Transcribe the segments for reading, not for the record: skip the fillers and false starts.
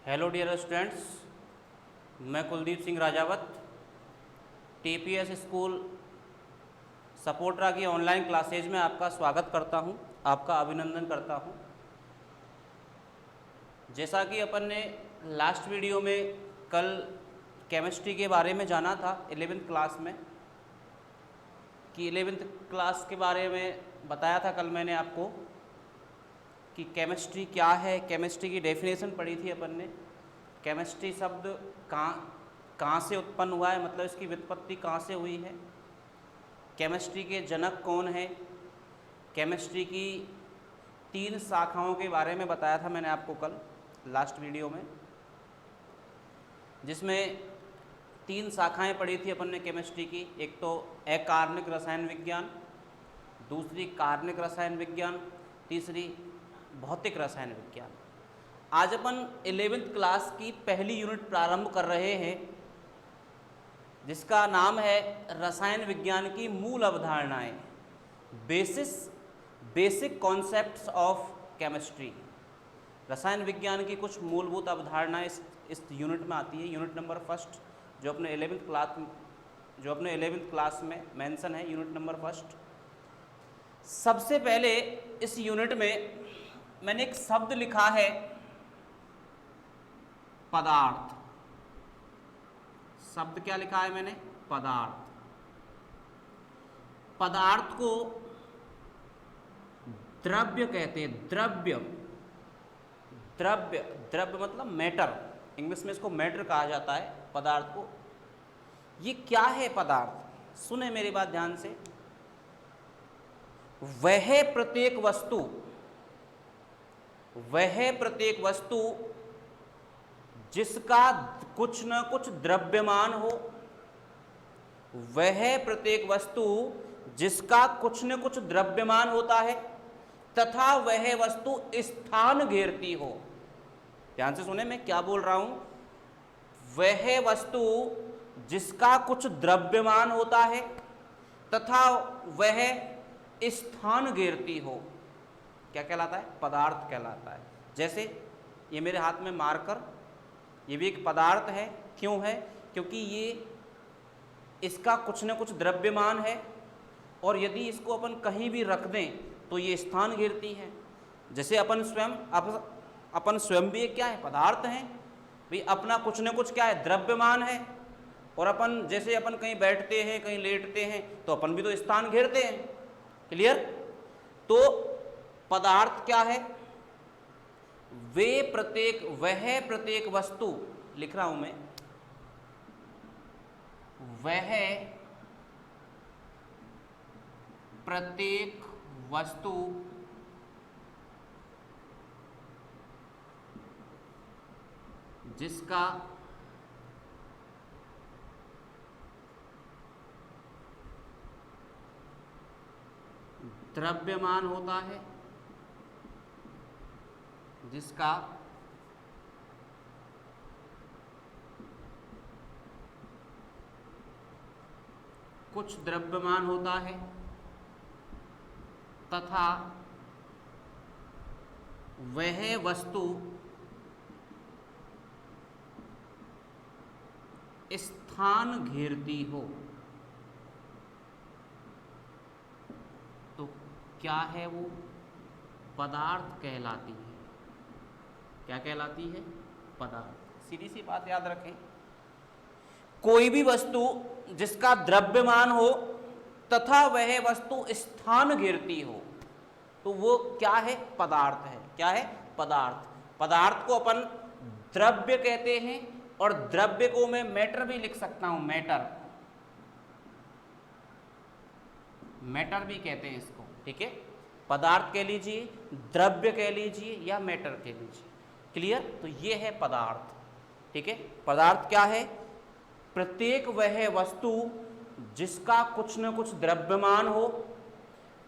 Hello dear students, मैं Kuldeep Singh Rajawat TPS school सपोर्टरा की online classes में आपका स्वागत करता हूं, आपका अभिनंदन करता हूं। जैसा कि अपन ने लास्ट वीडियो में कल केमिस्ट्री के बारे में जाना था 11th क्लास में, कि 11th क्लास के बारे में बताया था कल मैंने आपको कि केमिस्ट्री क्या है। केमिस्ट्री की डेफिनेशन पढ़ी थी अपन ने। केमिस्ट्री शब्द कहाँ से उत्पन्न हुआ है, मतलब इसकी व्युत्पत्ति कहाँ से हुई है, केमिस्ट्री के जनक कौन है, केमिस्ट्री की 3 शाखाओं के बारे में बताया था मैंने आपको कल लास्ट वीडियो में, जिसमें 3 शाखाएं पढ़ी थी अपन ने केमिस्ट्री की। एक तो अकार्बनिक रसायन विज्ञान, दूसरी कार्बनिक रसायन विज्ञान, तीसरी भौतिक रसायन विज्ञान। आज अपन 11th क्लास की पहली यूनिट प्रारंभ कर रहे हैं, जिसका नाम है रसायन विज्ञान की मूल अवधारणाएं, बेसिक कॉन्सेप्ट्स ऑफ केमिस्ट्री। रसायन विज्ञान की कुछ मूलभूत अवधारणाएं इस यूनिट में आती है। यूनिट नंबर फर्स्ट जो अपने 11th क्लास में मेंशन है, यूनिट नंबर फर्स्ट। सबसे पहले इस यूनिट में मैंने एक शब्द लिखा है पदार्थ। शब्द क्या लिखा है मैंने? पदार्थ। पदार्थ को द्रव्य कहते हैं। द्रव्य मतलब मैटर, इंग्लिश में इसको मैटर कहा जाता है पदार्थ को। ये क्या है पदार्थ? सुने मेरी बात ध्यान से। वह प्रत्येक वस्तु जिसका कुछ न कुछ द्रव्यमान हो, वह प्रत्येक वस्तु जिसका कुछ न कुछ द्रव्यमान होता है तथा वह वस्तु स्थान घेरती हो। ध्यान से सुने मैं क्या बोल रहा हूं। वह वस्तु जिसका कुछ द्रव्यमान होता है तथा वह स्थान घेरती हो, क्या कहलाता है? पदार्थ कहलाता है। जैसे ये मेरे हाथ में मार्कर, ये भी एक पदार्थ है। क्यों है? क्योंकि ये इसका कुछ न कुछ द्रव्यमान है, और यदि इसको अपन कहीं भी रख दें तो ये स्थान घेरती है। जैसे अपन स्वयं भी एक क्या है? पदार्थ हैं भाई। अपना कुछ न कुछ क्या है? द्रव्यमान है। और अपन जैसे अपन कहीं बैठते हैं, कहीं लेटते हैं, तो अपन भी तो स्थान घेरते हैं। क्लियर? तो पदार्थ क्या है? वह प्रत्येक वस्तु, लिख रहा हूं मैं, वह प्रत्येक वस्तु जिसका द्रव्यमान होता है, जिसका कुछ द्रव्यमान होता है तथा वह वस्तु स्थान घेरती हो, तो क्या है वो? पदार्थ कहलाती है। क्या कहलाती है? पदार्थ। सीधी सी बात याद रखें, कोई भी वस्तु जिसका द्रव्यमान हो तथा वह वस्तु स्थान घेरती हो, तो वो क्या है? पदार्थ है। क्या है? पदार्थ। पदार्थ को अपन द्रव्य कहते हैं, और द्रव्य को मैं मैटर भी लिख सकता हूं। मैटर भी कहते हैं इसको। ठीक है? पदार्थ कह लीजिए, द्रव्य कह लीजिए, या मैटर कह लीजिए। क्लियर? तो ये है पदार्थ। ठीक है? पदार्थ क्या है? प्रत्येक वह वस्तु जिसका कुछ न कुछ द्रव्यमान हो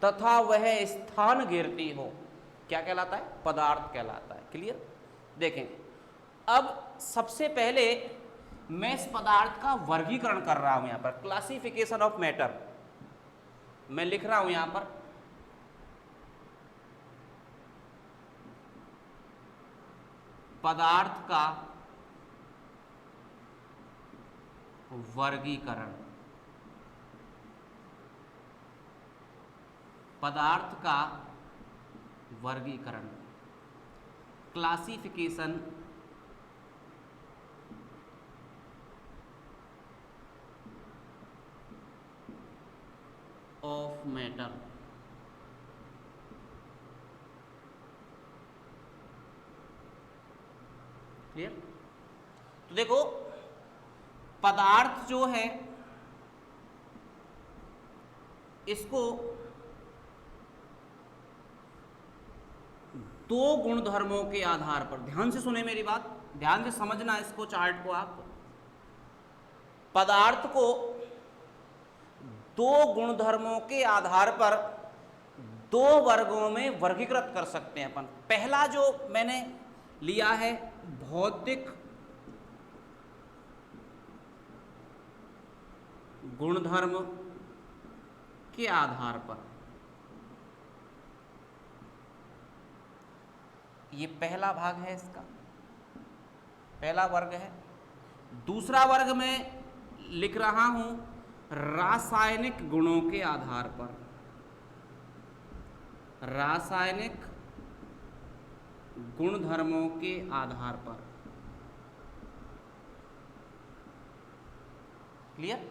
तथा वह स्थान घेरती हो, क्या कहलाता है? पदार्थ कहलाता है। क्लियर? देखें, अब सबसे पहले मैं इस पदार्थ का वर्गीकरण कर रहा हूं। यहां पर क्लासिफिकेशन ऑफ मैटर मैं लिख रहा हूं यहां पर। पदार्थ का वर्गीकरण, पदार्थ का वर्गीकरण, क्लासिफिकेशन ऑफ मैटर। क्लियर? तो देखो पदार्थ जो है इसको दो गुणधर्मों के आधार पर, ध्यान से सुने मेरी बात, ध्यान से समझना इसको, चार्ट को आप, पदार्थ को दो गुणधर्मों के आधार पर दो वर्गों में वर्गीकृत कर सकते हैं अपन। पहला जो मैंने लिया है भौतिक गुणधर्म के आधार पर, ये पहला भाग है, इसका पहला वर्ग है। दूसरा वर्ग में लिख रहा हूं रासायनिक गुणों के आधार पर, रासायनिक गुणधर्मों के आधार पर। क्लियर?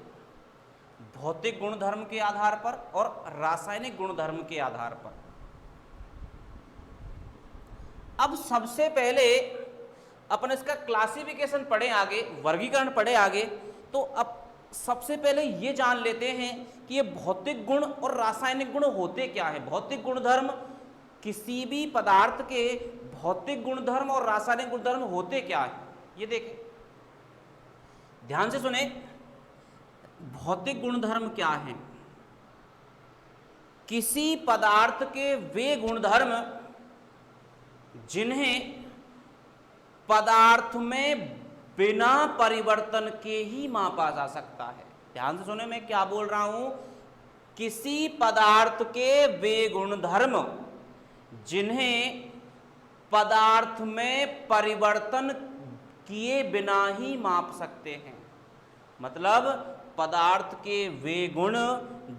भौतिक गुणधर्म के आधार पर और रासायनिक गुणधर्म के आधार पर। अब सबसे पहले अपन इसका क्लासिफिकेशन पढ़े आगे, वर्गीकरण पढ़े आगे, तो अब सबसे पहले ये जान लेते हैं कि ये भौतिक गुण और रासायनिक गुण होते क्या है। भौतिक गुणधर्म, किसी भी पदार्थ के भौतिक गुणधर्म और रासायनिक गुणधर्म होते क्या है, ये देखें, ध्यान से सुने। भौतिक गुणधर्म क्या है? किसी पदार्थ के वे गुणधर्म जिन्हें पदार्थ में बिना परिवर्तन के ही मापा जा सकता है। ध्यान से सुने मैं क्या बोल रहा हूं। किसी पदार्थ के वे गुणधर्म जिन्हें पदार्थ में परिवर्तन किए बिना ही माप सकते हैं। मतलब पदार्थ के वे गुण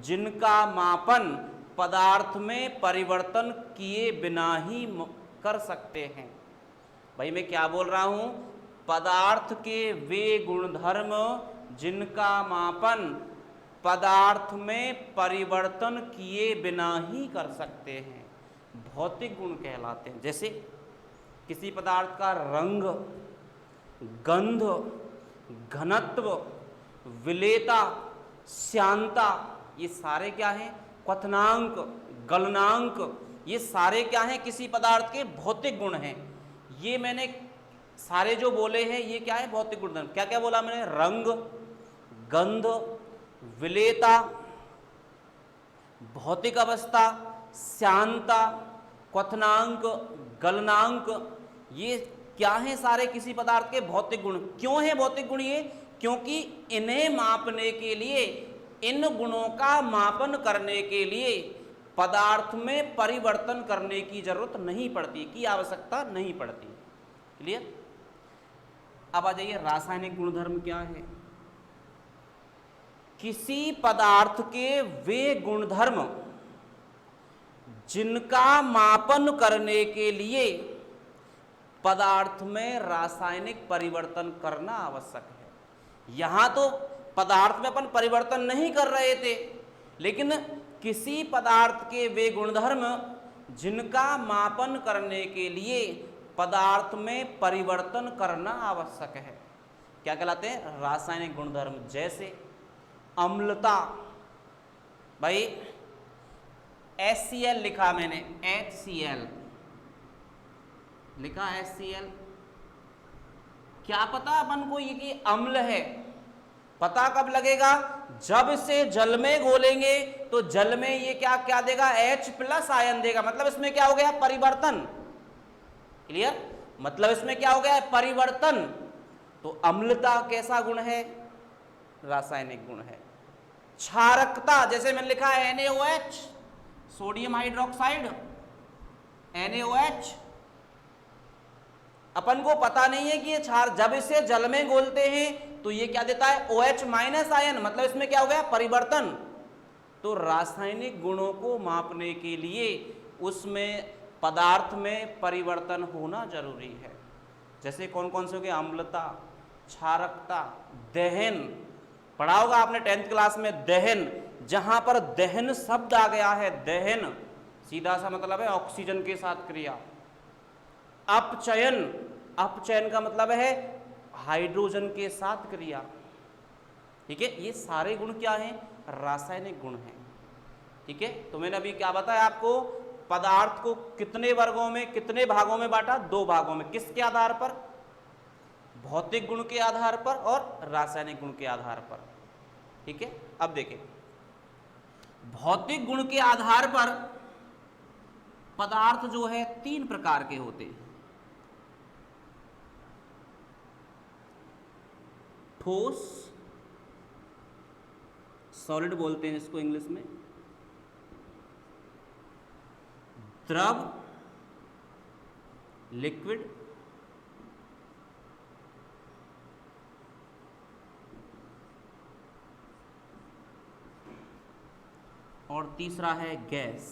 जिनका मापन पदार्थ में परिवर्तन किए बिना ही कर सकते हैं। भाई मैं क्या बोल रहा हूं, पदार्थ के वे गुणधर्म जिनका मापन पदार्थ में परिवर्तन किए बिना ही कर सकते हैं, भौतिक गुण कहलाते हैं। जैसे किसी पदार्थ का रंग, गंध, घनत्व, विलेयता, श्यानता, ये सारे क्या हैं? क्वथनांक, गलनांक, ये सारे क्या हैं? किसी पदार्थ के भौतिक गुण हैं। ये मैंने सारे जो बोले हैं ये क्या है? भौतिक गुणधर्म। क्या क्या बोला मैंने? रंग, गंध, विलेयता, भौतिक अवस्था, श्यानता, क्वथनांक, गलनांक, ये क्या हैं? सारे किसी पदार्थ के भौतिक गुण। क्यों है भौतिक गुण ये? क्योंकि इन्हें मापने के लिए, इन गुणों का मापन करने के लिए पदार्थ में परिवर्तन करने की जरूरत नहीं पड़ती, की आवश्यकता नहीं पड़ती। क्लियर? अब आ जाइए रासायनिक गुणधर्म क्या है। किसी पदार्थ के वे गुणधर्म जिनका मापन करने के लिए पदार्थ में रासायनिक परिवर्तन करना आवश्यक है। यहां तो पदार्थ में अपन परिवर्तन नहीं कर रहे थे, लेकिन किसी पदार्थ के वे गुणधर्म जिनका मापन करने के लिए पदार्थ में परिवर्तन करना आवश्यक है, क्या कहलाते हैं? रासायनिक गुणधर्म। जैसे अम्लता, भाई HCl लिखा मैंने, HCl लिखा, HCl, क्या पता अपन को ये कि अम्ल है? पता कब लगेगा? जब इसे जल में घोलेंगे तो जल में ये क्या क्या देगा? H+ आयन देगा। मतलब इसमें क्या हो गया? परिवर्तन। क्लियर? मतलब इसमें क्या हो गया? परिवर्तन। तो अम्लता कैसा गुण है? रासायनिक गुण है। क्षारकता, जैसे मैंने लिखा है NaOH, सोडियम हाइड्रोक्साइड, NaOH, अपन को पता नहीं है कि ये क्षार, जब इसे जल में घोलते हैं तो ये क्या देता है, OH माइनस आयन, मतलब इसमें क्या हो गया, परिवर्तन। तो रासायनिक गुणों को मापने के लिए उसमें पदार्थ में परिवर्तन होना जरूरी है। जैसे कौन कौन से हो गए, अम्लता, क्षारकता, दहन, पढ़ा होगा आपने 10th क्लास में दहन। जहां पर दहन शब्द आ गया है, दहन सीधा सा मतलब है ऑक्सीजन के साथ क्रिया। अपचयन, अपचयन का मतलब है हाइड्रोजन के साथ क्रिया। ठीक है, ये सारे गुण क्या हैं, रासायनिक गुण हैं। ठीक है, तो मैंने अभी क्या बताया आपको, पदार्थ को कितने वर्गों में, कितने भागों में बांटा, 2 भागों में। किसके आधार पर, भौतिक गुण के आधार पर और रासायनिक गुण के आधार पर। ठीक है, अब देखें, भौतिक गुण के आधार पर पदार्थ जो है 3 प्रकार के होते हैं। ठोस, सॉलिड बोलते हैं इसको इंग्लिश में, द्रव, लिक्विड, और तीसरा है गैस।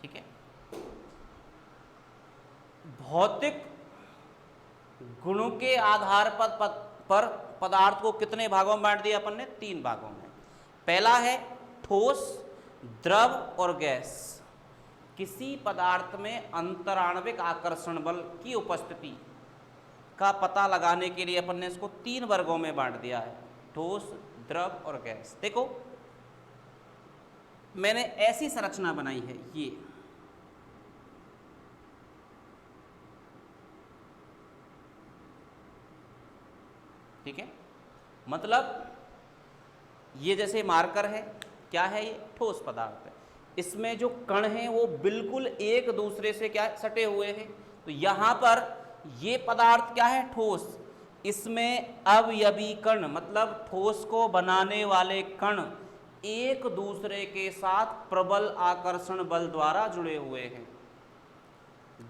ठीक है, भौतिक गुणों के आधार पर पदार्थ को कितने भागों में बांट दिया अपन ने, 3 भागों में। पहला है ठोस, द्रव और गैस। किसी पदार्थ में अंतराण्विक आकर्षण बल की उपस्थिति का पता लगाने के लिए अपन ने इसको 3 वर्गों में बांट दिया है, ठोस, द्रव और गैस। देखो मैंने ऐसी संरचना बनाई है, ये ठीक है, मतलब ये जैसे मार्कर है, क्या है, ये ठोस पदार्थ है। इसमें जो कण हैं वो बिल्कुल एक दूसरे से क्या सटे हुए हैं। तो यहां पर ये पदार्थ क्या है, ठोस। इसमें अवयवी कण, मतलब ठोस को बनाने वाले कण एक दूसरे के साथ प्रबल आकर्षण बल द्वारा जुड़े हुए हैं।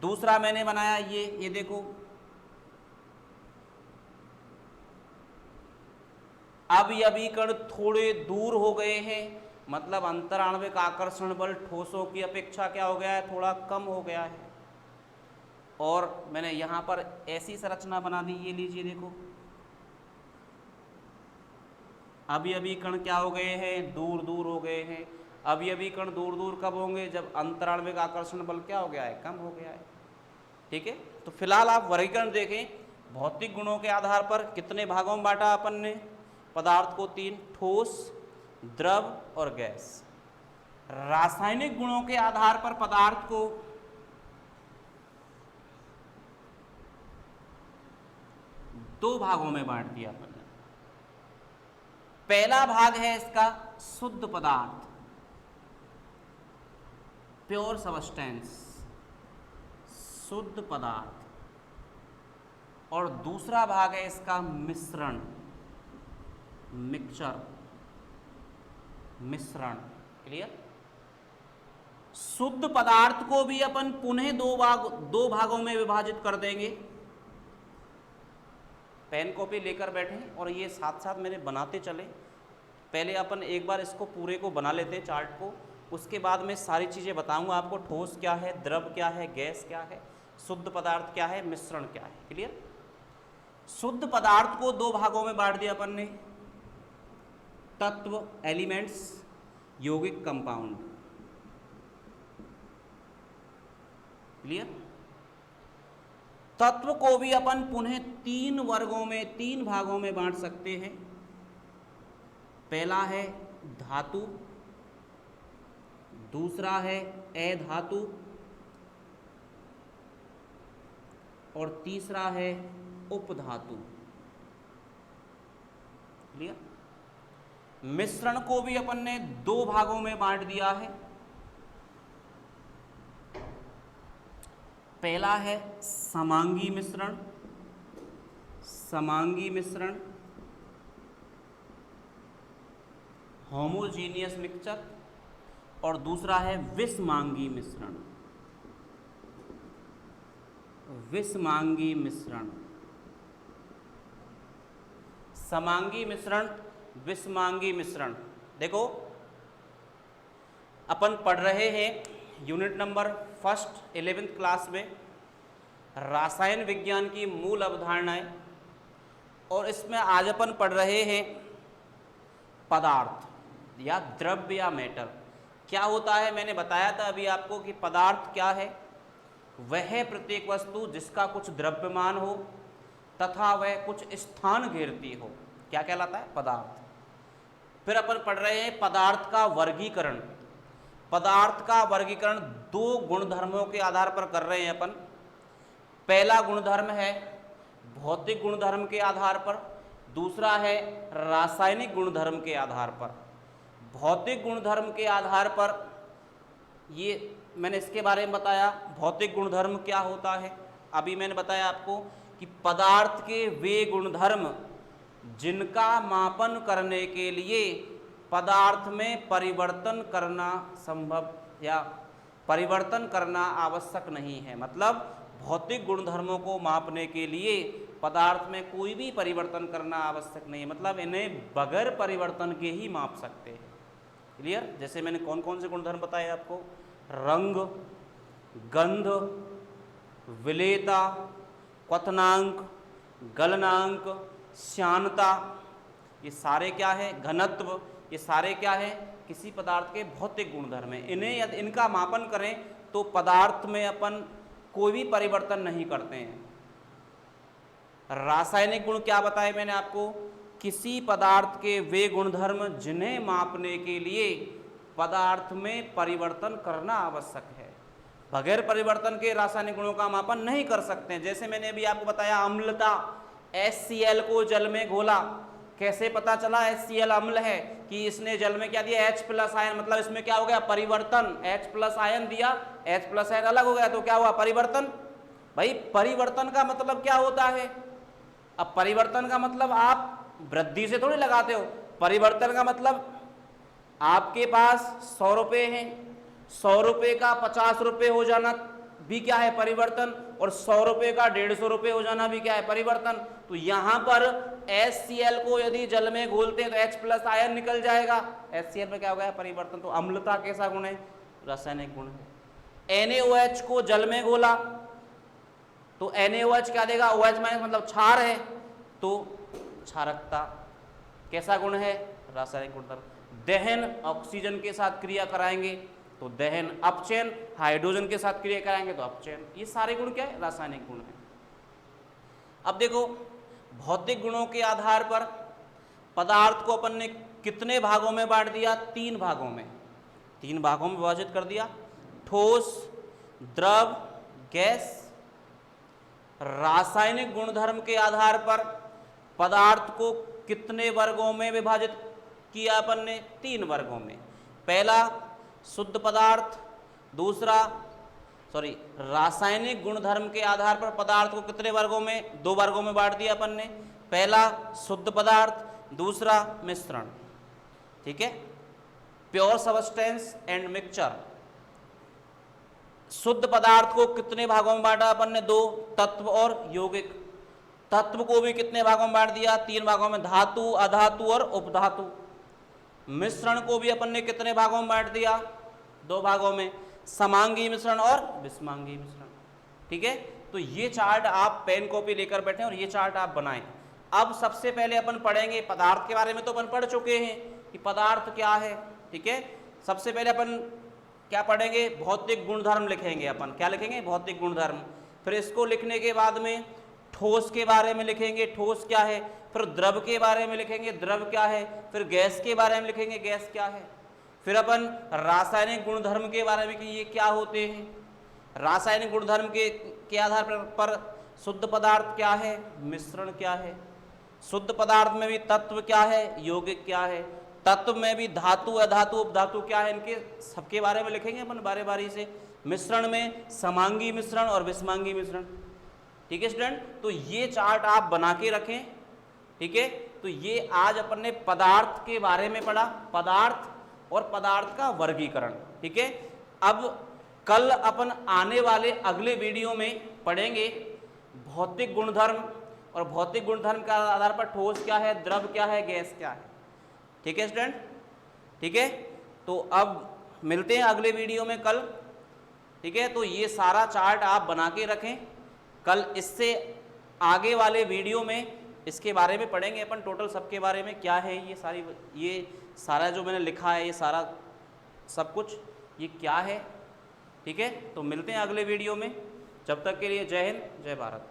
दूसरा मैंने बनाया ये देखो, अवयवी कण थोड़े दूर हो गए हैं, मतलब अंतराण्विक आकर्षण बल ठोसों की अपेक्षा क्या हो गया है, थोड़ा कम हो गया है। और मैंने यहां पर ऐसी संरचना बना दी, ये लीजिए देखो, अवयवी कण क्या हो गए हैं, दूर दूर हो गए हैं। अवयवी कण दूर दूर कब होंगे, जब अंतराण्विक आकर्षण बल क्या हो गया है, कम हो गया है। ठीक है, तो फिलहाल आप वर्गीकरण देखें, भौतिक गुणों के आधार पर कितने भागों में बांटा अपन ने पदार्थ को, 3, ठोस, द्रव और गैस। रासायनिक गुणों के आधार पर पदार्थ को 2 भागों में बांट दिया अपन ने। पहला भाग है इसका शुद्ध पदार्थ, प्योर सबस्टेंस, शुद्ध पदार्थ। और दूसरा भाग है इसका मिश्रण, मिक्सचर, मिश्रण। क्लियर। शुद्ध पदार्थ को भी अपन पुनः 2 भागों में विभाजित कर देंगे। पेन कॉपी लेकर बैठे और ये साथ साथ मेरे बनाते चले। पहले अपन एक बार इसको पूरे को बना लेते हैं, चार्ट को, उसके बाद में सारी चीज़ें बताऊंगा आपको, ठोस क्या है, द्रव क्या है, गैस क्या है, शुद्ध पदार्थ क्या है, मिश्रण क्या है। क्लियर। शुद्ध पदार्थ को 2 भागों में बांट दिया अपन ने, तत्व, एलिमेंट्स, यौगिक, कंपाउंड। क्लियर। तत्व को भी अपन पुनः 3 वर्गों में, 3 भागों में बांट सकते हैं। पहला है धातु, दूसरा है अधातु और तीसरा है उपधातु। क्लियर। मिश्रण को भी अपन ने 2 भागों में बांट दिया है। पहला है समांगी मिश्रण, समांगी मिश्रण, होमोजीनियस मिक्सचर। और दूसरा है विषमांगी मिश्रण। विषमांगी मिश्रण, समांगी मिश्रण, विषमांगी मिश्रण। देखो अपन पढ़ रहे हैं unit number first 11th class में रासायन विज्ञान की मूल अवधारणाएं, और इसमें आज अपन पढ़ रहे हैं पदार्थ या द्रव्य या मैटर क्या होता है। मैंने बताया था अभी आपको कि पदार्थ क्या है, वह प्रत्येक वस्तु जिसका कुछ द्रव्यमान हो तथा वह कुछ स्थान घेरती हो, क्या कहलाता है, पदार्थ। फिर अपन पढ़ रहे हैं पदार्थ का वर्गीकरण। पदार्थ का वर्गीकरण दो गुणधर्मों के आधार पर कर रहे हैं अपन। पहला गुणधर्म है भौतिक गुणधर्म के आधार पर, दूसरा है रासायनिक गुणधर्म के आधार पर। भौतिक गुणधर्म के आधार पर ये मैंने इसके बारे में बताया, भौतिक गुणधर्म क्या होता है। अभी मैंने बताया आपको कि पदार्थ के वे गुणधर्म जिनका मापन करने के लिए पदार्थ में परिवर्तन करना संभव या परिवर्तन करना आवश्यक नहीं है। मतलब भौतिक गुणधर्मों को मापने के लिए पदार्थ में कोई भी परिवर्तन करना आवश्यक नहीं है, मतलब इन्हें बगैर परिवर्तन के ही माप सकते हैं। क्लियर। जैसे मैंने कौन कौन से गुणधर्म बताए आपको, रंग, गंध, विलेयता, क्वथनांक, गलनांक, श्यानता, ये सारे क्या है, घनत्व, ये सारे क्या है, किसी पदार्थ के भौतिक गुणधर्म है। इन्हें यदि इनका मापन करें तो पदार्थ में अपन कोई भी परिवर्तन नहीं करते हैं। रासायनिक गुण क्या बताए मैंने आपको, किसी पदार्थ के वे गुणधर्म जिन्हें मापने के लिए पदार्थ में परिवर्तन करना आवश्यक है। बगैर परिवर्तन के रासायनिक गुणों का मापन नहीं कर सकते हैं। जैसे मैंने अभी आपको बताया अम्लता, HCl को जल में घोला, कैसे पता चला HCl अम्ल है, कि इसने जल में क्या दिया, H+ आयन, मतलब इसमें क्या हो गया, परिवर्तन। H+ आयन दिया, H+ आयन अलग हो गया तो क्या हुआ, परिवर्तन। भाई परिवर्तन का मतलब क्या होता है, अब परिवर्तन का मतलब आप वृद्धि से थोड़ी लगाते हो। परिवर्तन का मतलब आपके पास 100 रुपये हैं, 100 रुपये का 50 रुपये हो जाना भी क्या है, परिवर्तन। और 100 रुपये का 150 रुपये हो जाना भी क्या है, परिवर्तन। तो यहाँ पर HCl को यदि जल में घोलते हैं तो H+ आयन निकल जाएगा, HCl में क्या हो गया, परिवर्तन। तो अम्लता कैसा गुण है, रासायनिक गुण है। NaOH को जल में घोला तो NaOH क्या देगा, OH- मतलब क्षार है, तो क्षारकता कैसा गुण है, रासायनिक गुणधर्म। दहन ऑक्सीजन के साथ क्रिया कराएंगे तो दहन अपचयन, हाइड्रोजन के साथ क्रिया कराएंगे तो अपचयन। ये सारे गुण क्या है, रासायनिक गुण है। अब देखो भौतिक गुणों के आधार पर पदार्थ को अपन ने कितने भागों में बांट दिया, 3 भागों में, 3 भागों में विभाजित कर दिया, ठोस, द्रव, गैस। रासायनिक गुणधर्म के आधार पर पदार्थ को कितने वर्गों में विभाजित किया अपन ने, 3 वर्गों में। पहला शुद्ध पदार्थ, दूसरा रासायनिक गुणधर्म के आधार पर पदार्थ को कितने वर्गों में, 2 वर्गों में बांट दिया अपन ने। पहला शुद्ध पदार्थ, दूसरा मिश्रण। ठीक है, प्योर सबस्टेंस एंड मिक्सचर। शुद्ध पदार्थ को कितने भागों में बांटा अपन ने, 2, तत्व और यौगिक। तत्व को भी कितने भागों में बांट दिया, 3 भागों में, धातु, अधातु और उपधातु। मिश्रण को भी अपन ने कितने भागों में बांट दिया, 2 भागों में, समांगी मिश्रण और विषमांगी मिश्रण। ठीक है, तो ये चार्ट आप पेन कॉपी लेकर बैठे और ये चार्ट आप बनाएं। अब सबसे पहले अपन पढ़ेंगे पदार्थ के बारे में, तो अपन पढ़ चुके हैं कि पदार्थ क्या है। ठीक है, सबसे पहले अपन क्या पढ़ेंगे, भौतिक गुणधर्म लिखेंगे अपन। क्या लिखेंगे, भौतिक गुणधर्म। फिर इसको लिखने के बाद में ठोस के बारे में लिखेंगे, ठोस क्या है। फिर द्रव के बारे में लिखेंगे, द्रव क्या है। फिर गैस के बारे में लिखेंगे, गैस क्या है। फिर अपन रासायनिक गुणधर्म के बारे में कि ये क्या होते हैं। रासायनिक गुणधर्म के आधार पर शुद्ध पदार्थ क्या है, मिश्रण क्या है। शुद्ध पदार्थ में भी तत्व क्या है, यौगिक क्या है। तत्व में भी धातु, अधातु, उपधातु क्या है, इनके सबके बारे में लिखेंगे अपन बारी बारी से। मिश्रण में समांगी मिश्रण और विषमांगी मिश्रण। ठीक है स्टूडेंट, तो ये चार्ट आप बना के रखें। ठीक है, तो ये आज अपन ने पदार्थ के बारे में पढ़ा। पदार्थ और पदार्थ का वर्गीकरण। ठीक है, अब कल अपन आने वाले अगले वीडियो में पढ़ेंगे भौतिक गुणधर्म, और भौतिक गुणधर्म के आधार पर ठोस क्या है, द्रव क्या है, गैस क्या है। ठीक है स्टूडेंट, ठीक है, तो अब मिलते हैं अगले वीडियो में कल। ठीक है, तो ये सारा चार्ट आप बना के रखें, कल इससे आगे वाले वीडियो में इसके बारे में पढ़ेंगे अपन टोटल सबके बारे में, क्या है ये सारा जो मैंने लिखा है, ये सारा सब कुछ ये क्या है। ठीक है, तो मिलते हैं अगले वीडियो में, जब तक के लिए जय हिंद, जय भारत।